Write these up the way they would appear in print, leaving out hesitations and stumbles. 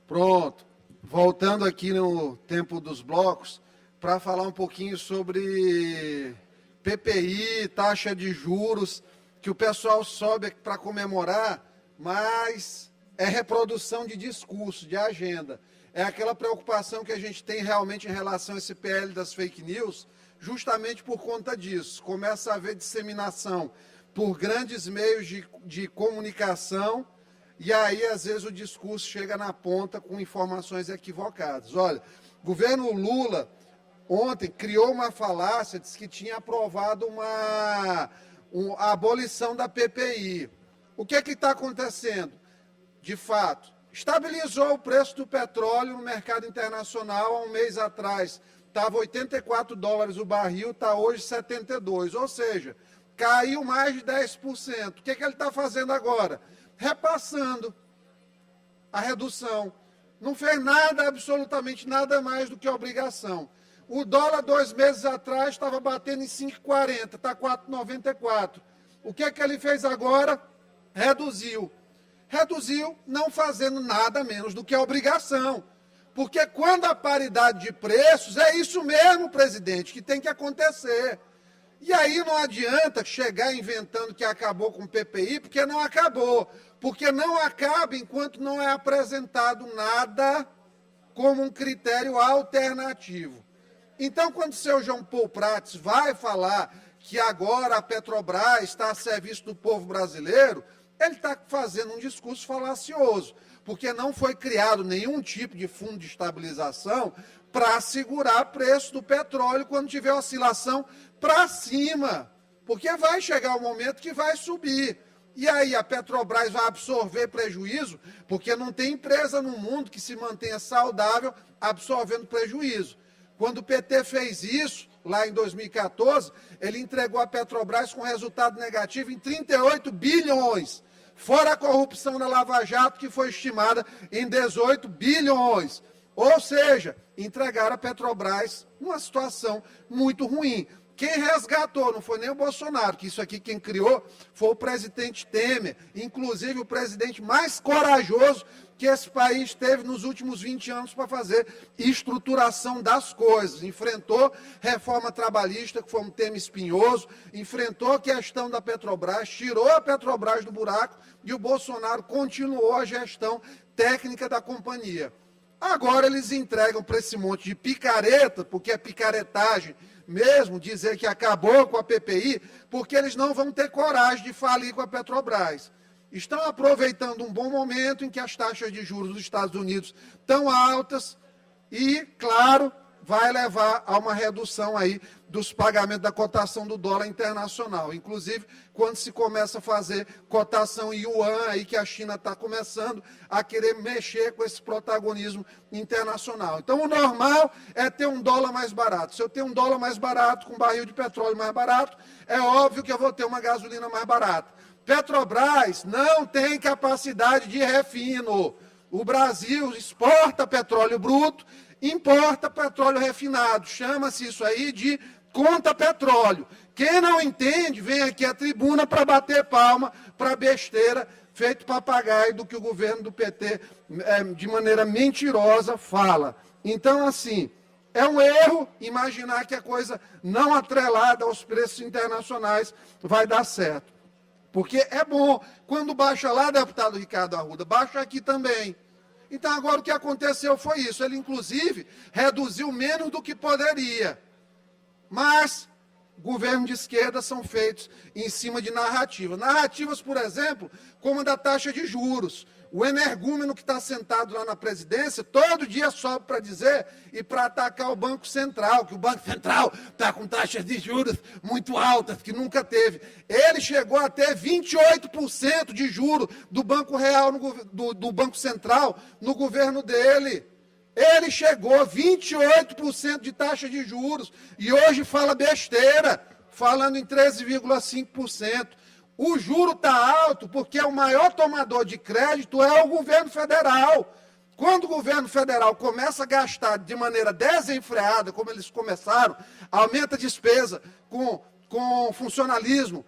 Pronto. Voltando aqui no tempo dos blocos, para falar um pouquinho sobre PPI, taxa de juros, que o pessoal sobe para comemorar, mas é reprodução de discurso, de agenda. É aquela preocupação que a gente tem realmente em relação a esse PL das fake news, justamente por conta disso. Começa a haver disseminação por grandes meios de comunicação, e aí, às vezes, o discurso chega na ponta com informações equivocadas. Olha, o governo Lula, ontem, criou uma falácia, disse que tinha aprovado a abolição da PPI. O que está acontecendo? De fato, estabilizou o preço do petróleo no mercado internacional. Há um mês atrás estava $84 o barril, está hoje 72, ou seja, caiu mais de 10%. O que ele está fazendo agora? Repassando a redução. Não fez nada, absolutamente nada mais do que obrigação. O dólar, 2 meses atrás, estava batendo em 5,40, está 4,94. O que ele fez agora? Reduziu. Reduziu não fazendo nada menos do que a obrigação. Porque quando a paridade de preços, é isso mesmo, presidente, que tem que acontecer. E aí não adianta chegar inventando que acabou com o PPI, porque não acabou. Porque não acaba enquanto não é apresentado nada como um critério alternativo. Então, quando o seu João Paulo Prats vai falar que agora a Petrobras está a serviço do povo brasileiro, ele está fazendo um discurso falacioso, porque não foi criado nenhum tipo de fundo de estabilização para segurar o preço do petróleo quando tiver oscilação para cima, porque vai chegar o momento que vai subir. E aí a Petrobras vai absorver prejuízo, porque não tem empresa no mundo que se mantenha saudável absorvendo prejuízo. Quando o PT fez isso, lá em 2014, ele entregou a Petrobras com resultado negativo em 38 bilhões, fora a corrupção da Lava Jato, que foi estimada em 18 bilhões. Ou seja, entregaram a Petrobras numa situação muito ruim. Quem resgatou não foi nem o Bolsonaro, que isso aqui quem criou foi o presidente Temer, inclusive o presidente mais corajoso que esse país teve nos últimos 20 anos para fazer estruturação das coisas. Enfrentou reforma trabalhista, que foi um tema espinhoso, enfrentou a questão da Petrobras, tirou a Petrobras do buraco e o Bolsonaro continuou a gestão técnica da companhia. Agora eles entregam para esse monte de picareta, porque é picaretagem mesmo, dizer que acabou com a PPI, porque eles não vão ter coragem de falir com a Petrobras. Estão aproveitando um bom momento em que as taxas de juros dos Estados Unidos estão altas e, claro, vai levar a uma redução aí dos pagamentos da cotação do dólar internacional. Inclusive, quando se começa a fazer cotação em yuan, aí que a China está começando a querer mexer com esse protagonismo internacional. Então, o normal é ter um dólar mais barato. Se eu tenho um dólar mais barato, com um barril de petróleo mais barato, é óbvio que eu vou ter uma gasolina mais barata. Petrobras não tem capacidade de refino. O Brasil exporta petróleo bruto, importa petróleo refinado. Chama-se isso aí de conta petróleo. Quem não entende, vem aqui à tribuna para bater palma para besteira, feito papagaio do que o governo do PT, de maneira mentirosa, fala. Então, assim, é um erro imaginar que a coisa não atrelada aos preços internacionais vai dar certo. Porque é bom, quando baixa lá, deputado Ricardo Arruda, baixa aqui também. Então, agora o que aconteceu foi isso. Ele, inclusive, reduziu menos do que poderia. Mas, governos de esquerda são feitos em cima de narrativas. Narrativas, por exemplo, como a da taxa de juros. O energúmeno que está sentado lá na presidência, todo dia sobe para dizer e para atacar o Banco Central, que o Banco Central está com taxas de juros muito altas, que nunca teve. Ele chegou a ter 28% de juros do Banco Real, do Banco Central, no governo dele. Ele chegou a 28% de taxa de juros e hoje fala besteira, falando em 13,5%. O juro está alto porque o maior tomador de crédito é o governo federal. Quando o governo federal começa a gastar de maneira desenfreada, como eles começaram, aumenta a despesa com funcionalismo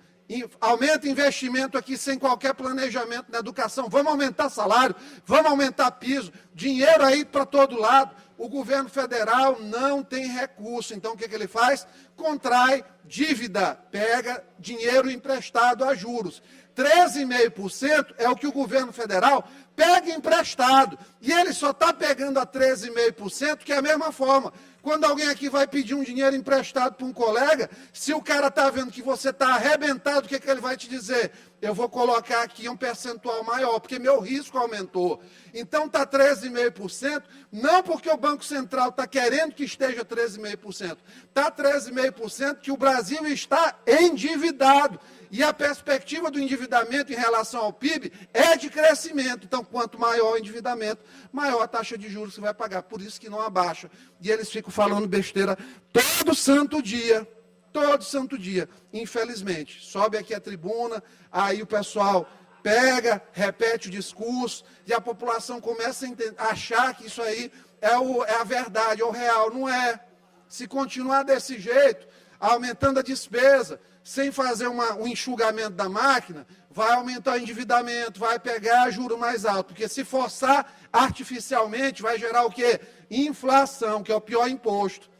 Aumenta investimento aqui sem qualquer planejamento na educação. Vamos aumentar salário, vamos aumentar piso, dinheiro aí para todo lado. O governo federal não tem recurso. Então, o que ele faz? Contrai dívida, pega dinheiro emprestado a juros. 13,5% é o que o governo federal pega emprestado. E ele só está pegando a 13,5%, que é a mesma forma. Quando alguém aqui vai pedir um dinheiro emprestado para um colega, se o cara está vendo que você está arrebentado, o que ele vai te dizer? Eu vou colocar aqui um percentual maior, porque meu risco aumentou. Então está 13,5%, não porque o Banco Central está querendo que esteja 13,5%. Está 13,5% que o Brasil está endividado. E a perspectiva do endividamento em relação ao PIB é de crescimento. Então, quanto maior o endividamento, maior a taxa de juros que você vai pagar. Por isso que não abaixa. E eles ficam falando besteira todo santo dia. Todo santo dia, infelizmente. Sobe aqui a tribuna, aí o pessoal pega, repete o discurso, e a população começa a achar que isso aí é a verdade, é o real. Não é. Se continuar desse jeito, aumentando a despesa, sem fazer um enxugamento da máquina, vai aumentar o endividamento, vai pegar juro mais alto. Porque se forçar artificialmente, vai gerar o quê? Inflação, que é o pior imposto.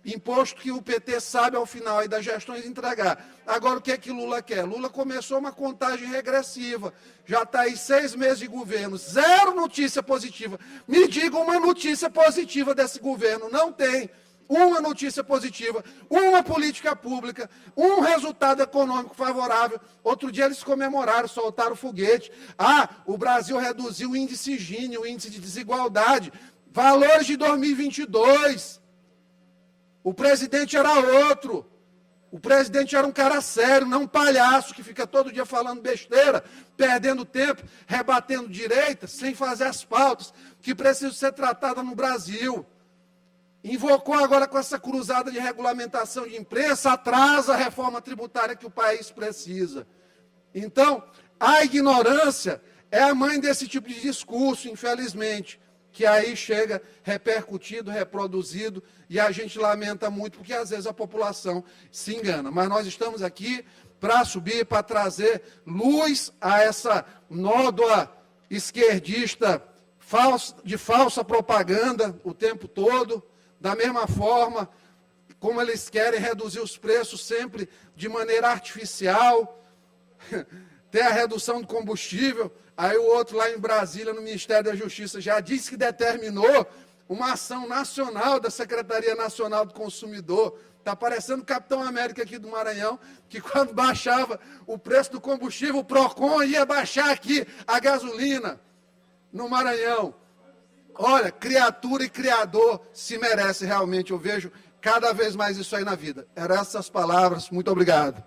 Imposto que o PT sabe ao final aí das gestões entregar. Agora, o que é que Lula quer? Lula começou uma contagem regressiva. Já está aí 6 meses de governo. 0 notícia positiva. Me diga uma notícia positiva desse governo. Não tem. Uma notícia positiva, uma política pública, um resultado econômico favorável. Outro dia eles comemoraram, soltaram foguete. O Brasil reduziu o índice Gini, o índice de desigualdade. Valores de 2022. O presidente era outro. O presidente era um cara sério, não um palhaço que fica todo dia falando besteira, perdendo tempo, rebatendo direita, sem fazer as pautas que precisam ser tratadas no Brasil. Invocou agora com essa cruzada de regulamentação de imprensa, atrasa a reforma tributária que o país precisa. Então, a ignorância é a mãe desse tipo de discurso, infelizmente, que aí chega repercutido, reproduzido, e a gente lamenta muito, porque às vezes a população se engana. Mas nós estamos aqui para subir, para trazer luz a essa nódoa esquerdista de falsa propaganda o tempo todo. Da mesma forma, como eles querem reduzir os preços sempre de maneira artificial, tem a redução do combustível, aí o outro lá em Brasília, no Ministério da Justiça, já disse que determinou uma ação nacional da Secretaria Nacional do Consumidor. Está parecendo o Capitão América aqui do Maranhão, que quando baixava o preço do combustível, o PROCON ia baixar aqui a gasolina no Maranhão. Olha, criatura e criador se merece realmente, eu vejo cada vez mais isso aí na vida. Eram essas palavras, muito obrigado.